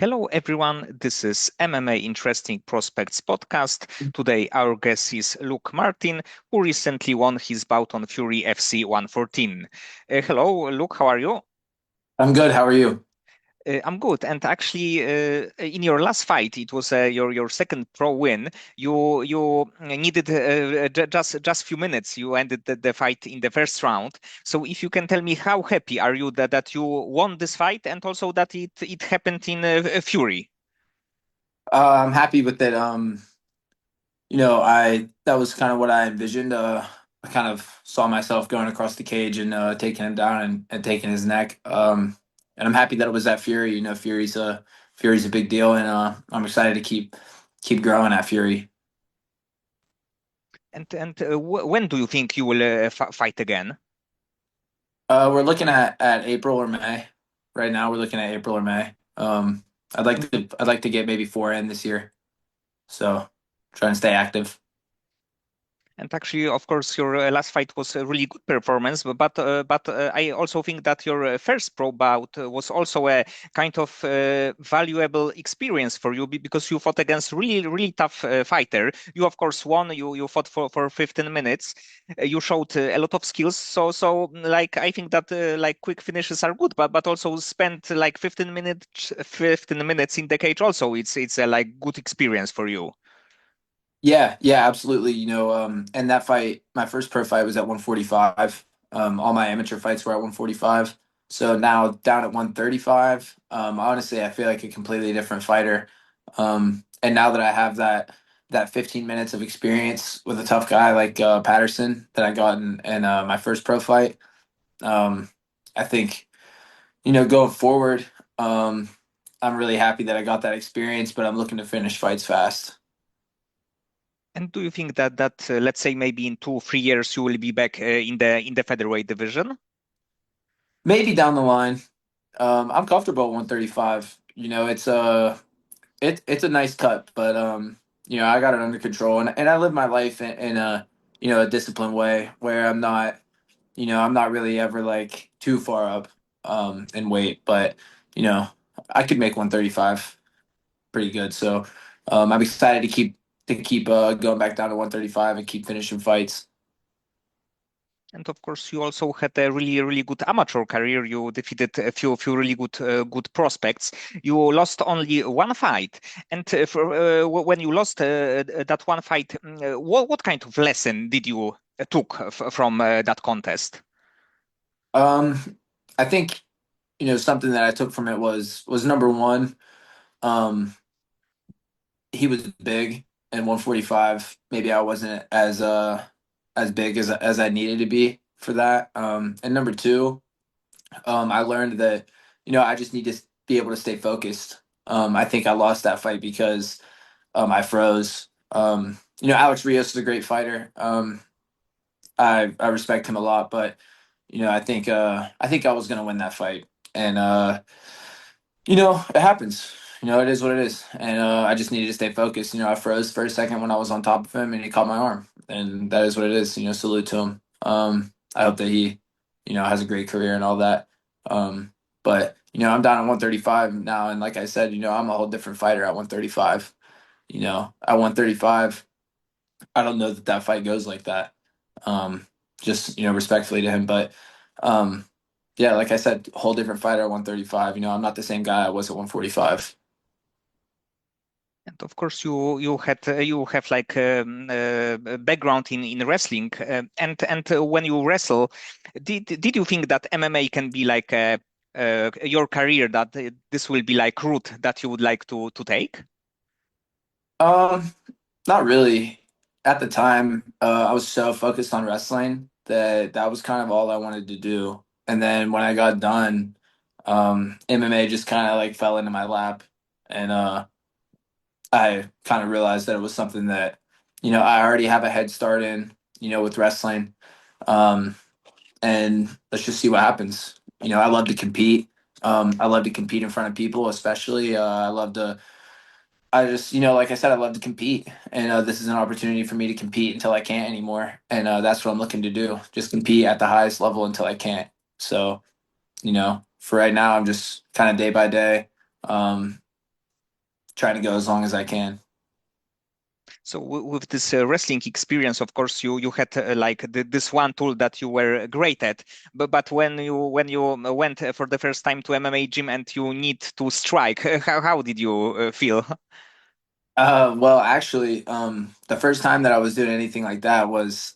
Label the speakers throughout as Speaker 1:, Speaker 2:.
Speaker 1: Hello, everyone. This is MMA Interesting Prospects podcast. Today, our guest is Luke Martin, who recently won his bout on Fury FC 114. Hello, Luke. How are you?
Speaker 2: I'm good. How are you?
Speaker 1: I'm good. And actually, in your last fight, it was your second pro win. You needed just few minutes. You ended the fight in the first round. So, if you can tell me, how happy are you that you won this fight, and also that it happened in Fury?
Speaker 2: I'm happy with it. I that was kind of what I envisioned. I kind of saw myself going across the cage and taking him down and taking his neck. And I'm happy that it was at Fury. Fury's a big deal, and I'm excited to keep growing at Fury.
Speaker 1: And when do you think you will fight again?
Speaker 2: We're looking at April or May. Right now, we're looking at April or May. I'd like to get maybe four in this year. So trying to stay active.
Speaker 1: And actually, of course, your last fight was a really good performance, but I also think that your first pro bout was also a kind of valuable experience for you because you fought against really tough fighter. You of course won. You fought for 15 minutes. You showed a lot of skills. So like I think that like quick finishes are good, but also spend like 15 minutes in the cage. Also, it's a like good experience for you.
Speaker 2: Yeah, yeah, absolutely. And that fight, my first pro fight was at 145. All my amateur fights were at 145. So now down at 135. Honestly, I feel like a completely different fighter. And now that I have that 15 minutes of experience with a tough guy like Patterson that I got in my first pro fight, um, I think, going forward, um, I'm really happy that I got that experience, but I'm looking to finish fights fast.
Speaker 1: And do you think that let's say maybe in 2 3 years you will be back in the featherweight division?
Speaker 2: Maybe down the line. I'm comfortable at 135. It's a nice cut, but I got it under control, and I live my life in a disciplined way where I'm not really ever like too far up in weight, but you know, I could make 135 pretty good. So I'm excited to keep going back down to 135 and keep finishing fights.
Speaker 1: And of course, you also had a really good amateur career. You defeated a few really good prospects. You lost only one fight, and when you lost that one fight, what kind of lesson did you took from that contest?
Speaker 2: Um, I think something that I took from it was number one. Um, he was big and 145. Maybe I wasn't as big as I needed to be for that. And number two, I learned that I just need to be able to stay focused. I think I lost that fight because I froze. Alex Rios is a great fighter. I respect him a lot, but I think I was gonna win that fight, and it happens. It is what it is, and I just needed to stay focused. I froze for a second when I was on top of him, and he caught my arm, and that is what it is. Salute to him. I hope that he, has a great career and all that. But I'm down at 135 now, and like I said, I'm a whole different fighter at 135. At 135, I don't know that fight goes like that. Um, just respectfully to him, but um, yeah, like I said, whole different fighter at 135. I'm not the same guy I was at 145.
Speaker 1: And of course, you have like a background in wrestling, and when you wrestle, did you think that MMA can be like your career, that this will be like route that you would like to take?
Speaker 2: Um, Not really. At the time, I was so focused on wrestling that that was kind of all I wanted to do. And then when I got done, MMA just kind of like fell into my lap, and I kind of realized that it was something that, I already have a head start in, with wrestling. Um, and let's just see what happens. I love to compete. I love to compete in front of people, especially. I just, like I said, I love to compete, and this is an opportunity for me to compete until I can't anymore, and that's what I'm looking to do. Just compete at the highest level until I can't. So, for right now, I'm just kind of day by day. Um, trying to go as long as I can.
Speaker 1: So with this wrestling experience, of course, you had like this one tool that you were great at. But when you went for the first time to MMA gym and you need to strike, how did you feel?
Speaker 2: Well, actually, the first time that I was doing anything like that was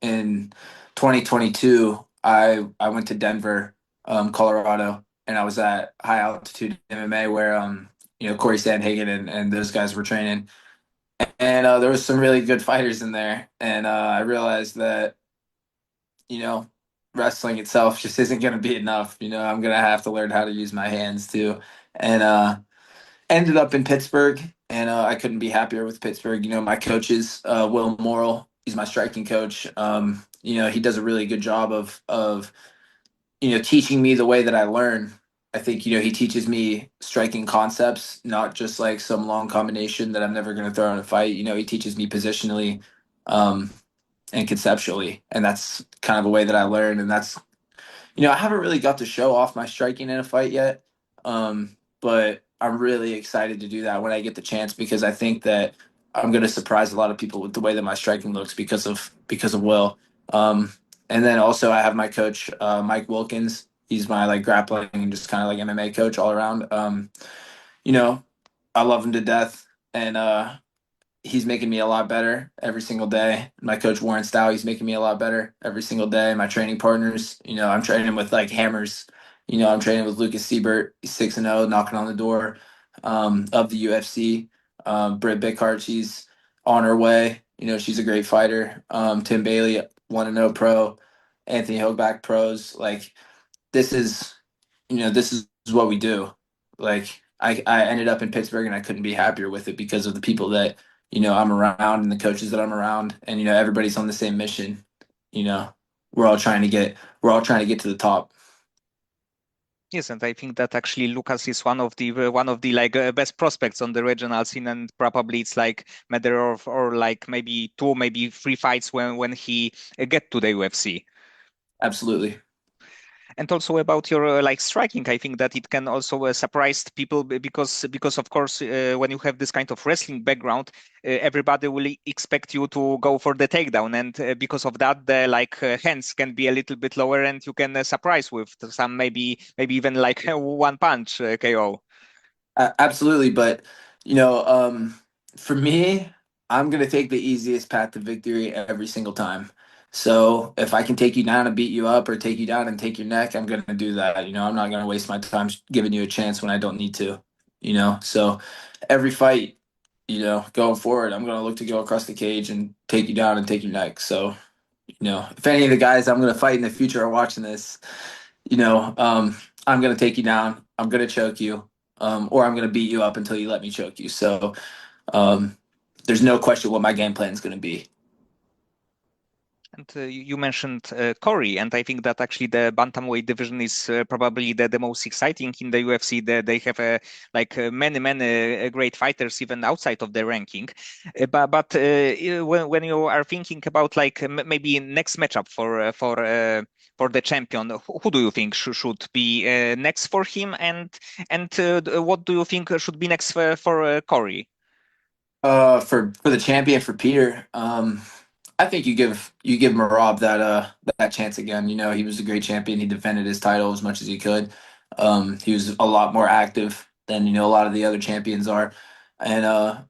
Speaker 2: in 2022. I went to Denver, Colorado, and I was at high altitude MMA where Corey Sandhagen and those guys were training, and there was some really good fighters in there, and I realized that you know wrestling itself just isn't going to be enough. I'm going to have to learn how to use my hands too, and ended up in Pittsburgh, and I couldn't be happier with Pittsburgh. My coaches, Will Morrill, he's my striking coach. He does a really good job of teaching me the way that I learn. I think he teaches me striking concepts, not just like some long combination that I'm never going to throw in a fight. He teaches me positionally um, and conceptually, and that's kind of a way that I learn, and that's I haven't really got to show off my striking in a fight yet, but I'm really excited to do that when I get the chance because I think that I'm going to surprise a lot of people with the way that my striking looks because of Will. Um, and then also I have my coach Mike Wilkins. He's my like grappling and just kind of like MMA coach all around. You know, I love him to death, and he's making me a lot better every single day. My coach Warren Stow, he's making me a lot better every single day. My training partners, I'm training with like hammers. I'm training with Lucas Siebert, he's 6-0, knocking on the door of the UFC. Britt Bickhart, she's on her way. She's a great fighter. Tim Bailey, 1-0 pro. Anthony Hogback pros. Like this is what we do. Like I ended up in Pittsburgh and I couldn't be happier with it because of the people that, I'm around and the coaches that I'm around and everybody's on the same mission. You know, we're all trying to get to the top.
Speaker 1: Yes, and I think that actually Lucas is one of the like best prospects on the regional scene, and probably it's like matter of or like maybe two, maybe three fights when he get to the UFC.
Speaker 2: Absolutely.
Speaker 1: And also about your like striking, I think that it can also surprise people because of course when you have this kind of wrestling background, everybody will expect you to go for the takedown, and because of that, the like hands can be a little bit lower, and you can surprise with some maybe even like one punch KO.
Speaker 2: Absolutely, but you know, um, for me, I'm gonna take the easiest path to victory every single time. So if I can take you down and beat you up, or take you down and take your neck, I'm gonna do that. I'm not gonna waste my time giving you a chance when I don't need to. So every fight, going forward, I'm gonna look to go across the cage and take you down and take your neck. So if any of the guys I'm gonna fight in the future are watching this, you know, um, I'm gonna take you down. I'm gonna choke you, or I'm gonna beat you up until you let me choke you. So um, there's no question what my game plan is gonna be.
Speaker 1: And you mentioned Corey, and I think that actually the bantamweight division is probably the most exciting in the UFC. They have like many great fighters even outside of the ranking. But when you are thinking about like maybe next matchup for the champion, who do you think should be next for him, and what do you think should be next for Corey?
Speaker 2: For the champion for Peter, I think you give Marab that chance again. He was a great champion. He defended his title as much as he could. He was a lot more active than a lot of the other champions are, and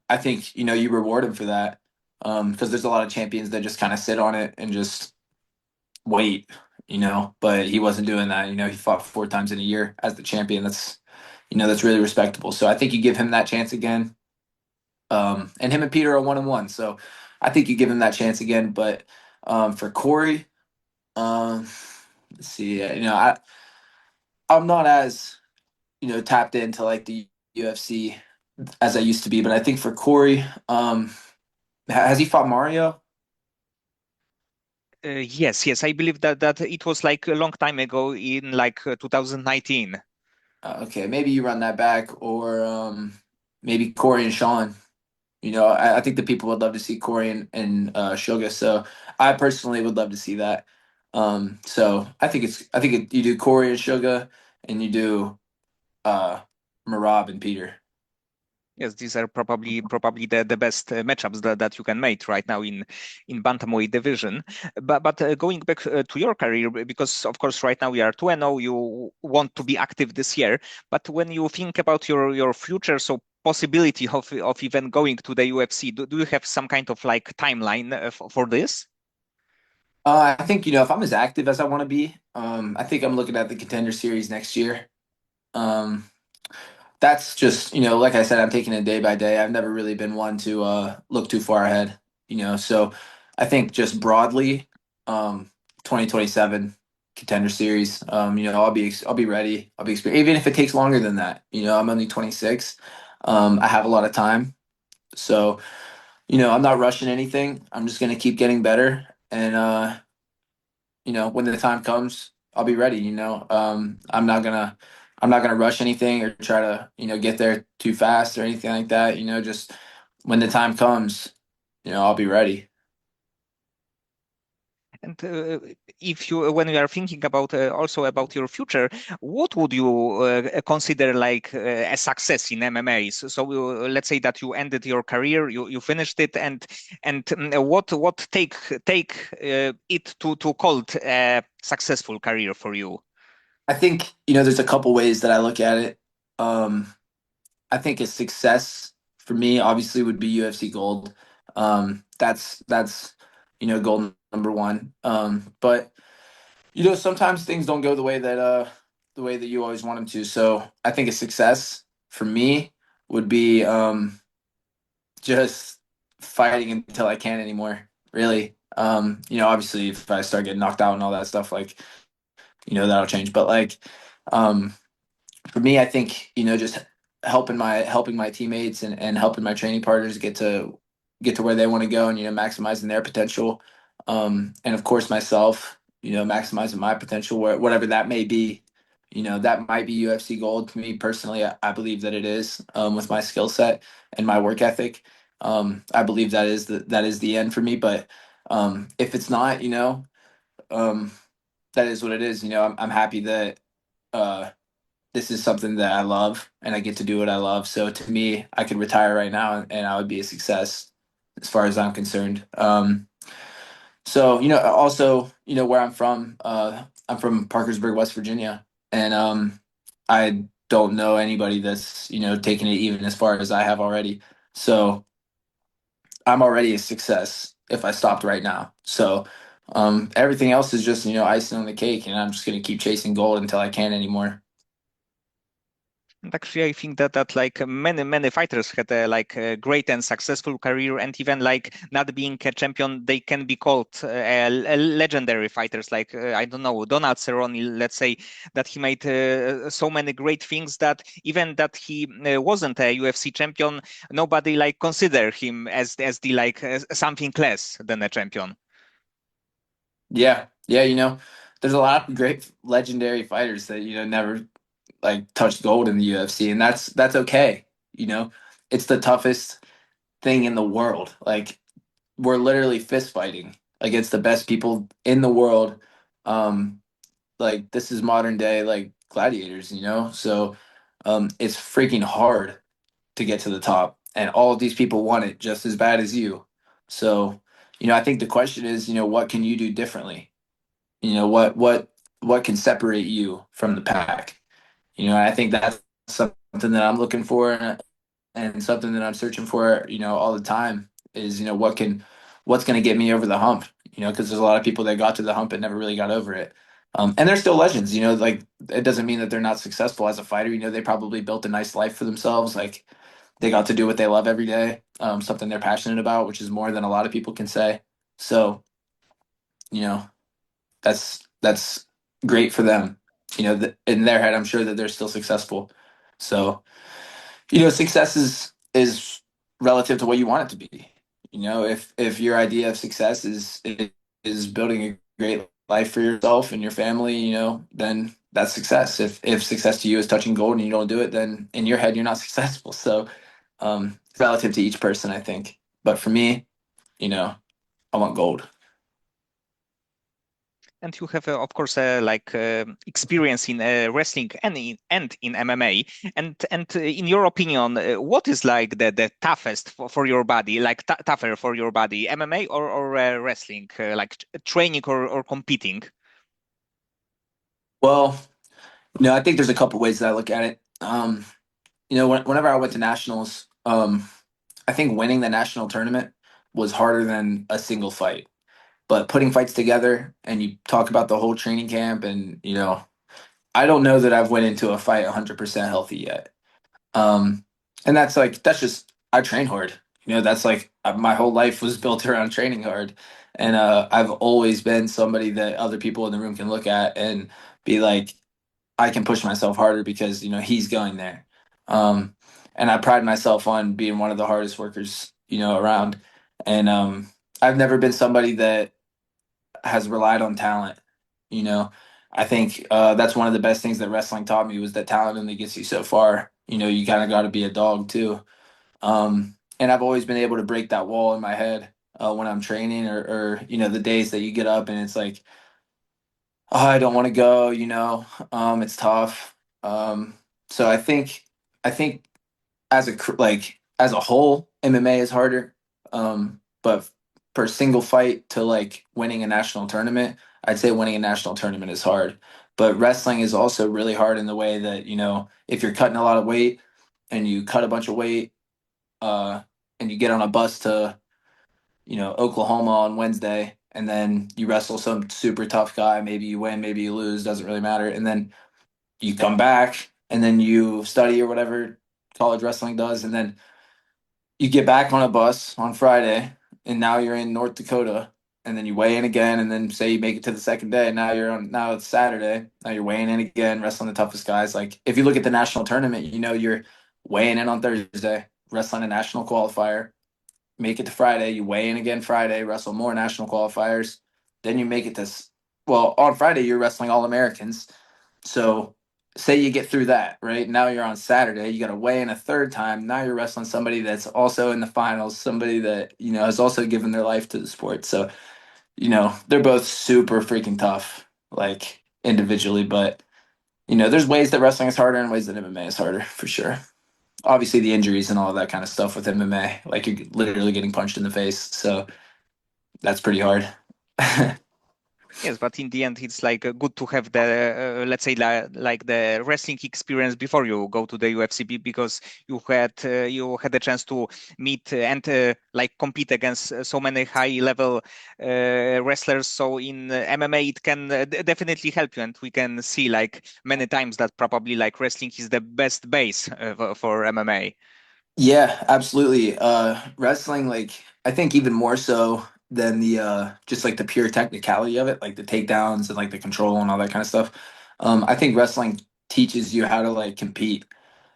Speaker 2: I think you reward him for that because there's a lot of champions that just kind of sit on it and just wait. But he wasn't doing that. He fought 4 times in a year as the champion. That's really respectable. So I think you give him that chance again. And him and Peter are 1-1, so I think you give him that chance again. But for Corey, um, let's see. I'm not as tapped into like the UFC as I used to be, but I think for Corey, has he fought Mario?
Speaker 1: Yes, I believe that it was like a long time ago in like 2019.
Speaker 2: Okay, maybe you run that back, or maybe Corey and Sean. I think the people would love to see Corey and Suga. So I personally would love to see that. So you do Corey and Suga, and you do uh, Marab and Peter.
Speaker 1: Yes, these are probably the best matchups that you can make right now in bantamweight division. But going back to your career, because of course right now we are 2-0, you want to be active this year. But when you think about your future, so possibility of even going to the UFC, do you have some kind of like timeline for this?
Speaker 2: I think, if I'm as active as I want to be, I think I'm looking at the Contender Series next year. Um, that's just, like I said, I'm taking it day by day. I've never really been one to look too far ahead, so I think just broadly, um, 2027 Contender Series, I'll be ready. I'll be experienced, even if it takes longer than that. I'm only 26. I have a lot of time. So, I'm not rushing anything. I'm just going to keep getting better. And, when the time comes, I'll be ready. I'm not gonna rush anything or try to, get there too fast or anything like that. Just when the time comes, I'll be ready.
Speaker 1: And if you, when you are thinking about also about your future, what would you consider like a success in MMA? So let's say that you ended your career, you finished it, and what take it to call it a successful career for you?
Speaker 2: I think, there's a couple ways that I look at it. Um, I think a success for me obviously would be UFC gold. That's goal number one. But sometimes things don't go the way that you always want them to. So I think a success for me would be just fighting until I can't anymore. Really. Obviously if I start getting knocked out and all that stuff, like, that'll change. But like, um, for me, I think just helping my teammates and helping my training partners get to where they want to go, and maximizing their potential, and of course myself, maximizing my potential whatever that may be. That might be UFC gold to me personally. I believe that it is, with my skill set and my work ethic. I believe that is the end for me. But if it's not, um, that is what it is. I'm happy that. This is something that I love and I get to do what I love. So to me, I could retire right now and I would be a success as far as I'm concerned. So, also, where I'm from Parkersburg, West Virginia. And I don't know anybody that's, taken it even as far as I have already. So I'm already a success if I stopped right now. So everything else is just, icing on the cake, and I'm just going to keep chasing gold until I can't anymore.
Speaker 1: And actually, I think that like many fighters had a like a great and successful career, and even like not being a champion, they can be called a legendary fighters. Like I don't know, Donald Cerrone. Let's say that he made so many great things that even that he wasn't a UFC champion, nobody like consider him as the like something less than a champion.
Speaker 2: Yeah, yeah, there's a lot of great legendary fighters that never like touched gold in the UFC, and that's okay. You know, it's the toughest thing in the world. Like we're literally fist fighting against the best people in the world. Um, like this is modern day like gladiators, so it's freaking hard to get to the top, and all of these people want it just as bad as you. So, I think the question is, what can you do differently? What can separate you from the pack? I think that's something that I'm looking for, and something that I'm searching for, all the time is, what's going to get me over the hump, because there's a lot of people that got to the hump and never really got over it. And they're still legends, like it doesn't mean that they're not successful as a fighter. They probably built a nice life for themselves. Like they got to do what they love every day, something they're passionate about, which is more than a lot of people can say. So, you know, that's great for them. In their head, I'm sure that they're still successful. So, success is relative to what you want it to be. If your idea of success is building a great life for yourself and your family, then that's success. If success to you is touching gold and you don't do it, then in your head you're not successful. So, it's relative to each person, I think. But for me, I want gold.
Speaker 1: And you have, of course, experience in wrestling and in MMA. And in your opinion, what is like the toughest for your body, like tougher for your body, MMA or wrestling, like training or competing?
Speaker 2: Well, I think there's a couple ways that I look at it. Whenever I went to nationals, I think winning the national tournament was harder than a single fight. But putting fights together and you talk about the whole training camp and I don't know that I've went into a fight 100% healthy yet. Um, and that's just I train hard. That's like my whole life was built around training hard. And I've always been somebody that other people in the room can look at and be like, I can push myself harder because he's going there. Um, and I pride myself on being one of the hardest workers around. And I've never been somebody that has relied on talent. You know, I think that's one of the best things that wrestling taught me was that talent only gets you so far. You kind of got to be a dog too. And I've always been able to break that wall in my head when I'm training or the days that you get up and it's like, oh, I don't want to go. It's tough. So I think as a whole, MMA is harder. But per single fight to like winning a national tournament, I'd say winning a national tournament is hard. But wrestling is also really hard in the way that if you're cutting a lot of weight and you cut a bunch of weight, uh, and you get on a bus to Oklahoma on Wednesday, and then you wrestle some super tough guy. Maybe you win, maybe you lose, doesn't really matter. And then you come back, and then you study or whatever college wrestling does, and then you get back on a bus on Friday, and now you're in North Dakota, and then you weigh in again, and then say you make it to the second day, and now it's Saturday. Now you're weighing in again, wrestling the toughest guys. Like if you look at the national tournament, you're weighing in on Thursday, wrestling a national qualifier, make it to Friday, you weigh in again Friday, wrestle more national qualifiers, then you make it to well, on Friday you're wrestling all Americans. So say you get through that, right? Now you're on Saturday, you got to weigh in a third time. Now you're wrestling somebody that's also in the finals, somebody that, has also given their life to the sport. So, they're both super freaking tough, like individually, but there's ways that wrestling is harder and ways that MMA is harder for sure. Obviously the injuries and all that kind of stuff with MMA, like you're literally getting punched in the face. So that's pretty hard.
Speaker 1: Yes, but in the end, it's like good to have the let's say like the wrestling experience before you go to the UFC because you had a chance to meet and like compete against so many high level wrestlers. So in MMA, it can definitely help you, and we can see like many times that probably like wrestling is the best base for MMA.
Speaker 2: Yeah, absolutely. Wrestling, like I think even more so than the just like the pure technicality of it, like the takedowns and like the control and all that kind of stuff. I think wrestling teaches you how to like compete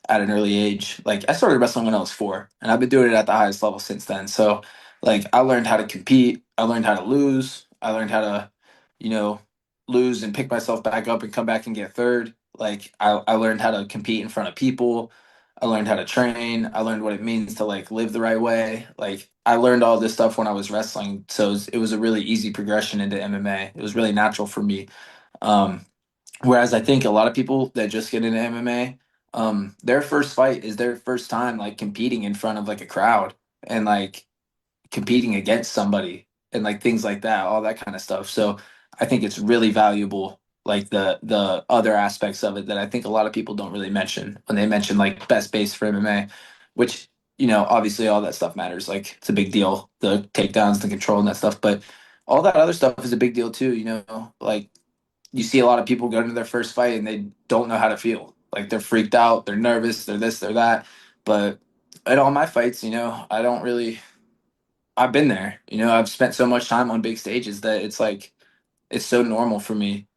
Speaker 2: at an early age. Like I started wrestling when I was 4, and I've been doing it at the highest level since then. So like I learned how to compete. I learned how to lose. I learned how to, you know, lose and pick myself back up and come back and get third. Like I learned how to compete in front of people. I learned how to train. I learned what it means to like live the right way. Like I learned all this stuff when I was wrestling. So it was a really easy progression into MMA. It was really natural for me. Um, Whereas I think a lot of people that just get into MMA, their first fight is their first time like competing in front of like a crowd and like competing against somebody and like things like that, all that kind of stuff. So I think it's really valuable, like the other aspects of it that I think a lot of people don't really mention when they mention like best base for MMA, which obviously all that stuff matters. Like it's a big deal, the takedowns, the control, and that stuff. But all that other stuff is a big deal too. Like you see a lot of people go into their first fight and they don't know how to feel. Like they're freaked out, they're nervous, they're this, they're that. But in all my fights, I don't really. I've been there. I've spent so much time on big stages that it's like it's so normal for me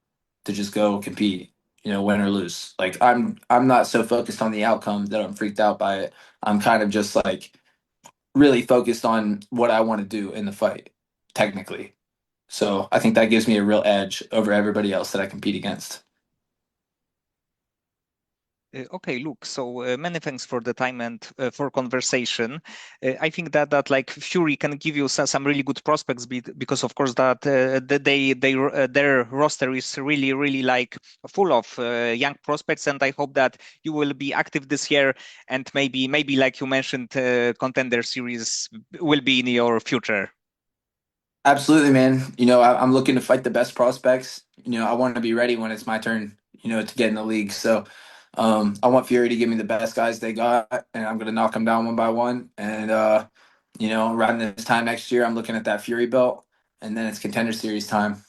Speaker 2: to just go compete. Win or lose. Like I'm not so focused on the outcome that I'm freaked out by it. I'm kind of just like really focused on what I want to do in the fight, technically. So I think that gives me a real edge over everybody else that I compete against.
Speaker 1: Okay, look, so many thanks for the time and for conversation. I think that like Fury can give you some really good prospects because of course that their roster is really like full of young prospects, and I hope that you will be active this year, and maybe like you mentioned, Contender Series will be in your future.
Speaker 2: Absolutely, man. I'm looking to fight the best prospects. I want to be ready when it's my turn, to get in the league. So, I want Fury to give me the best guys they got, and I'm going to knock them down one by one. And, around this time next year, I'm looking at that Fury belt, and then it's Contender Series time.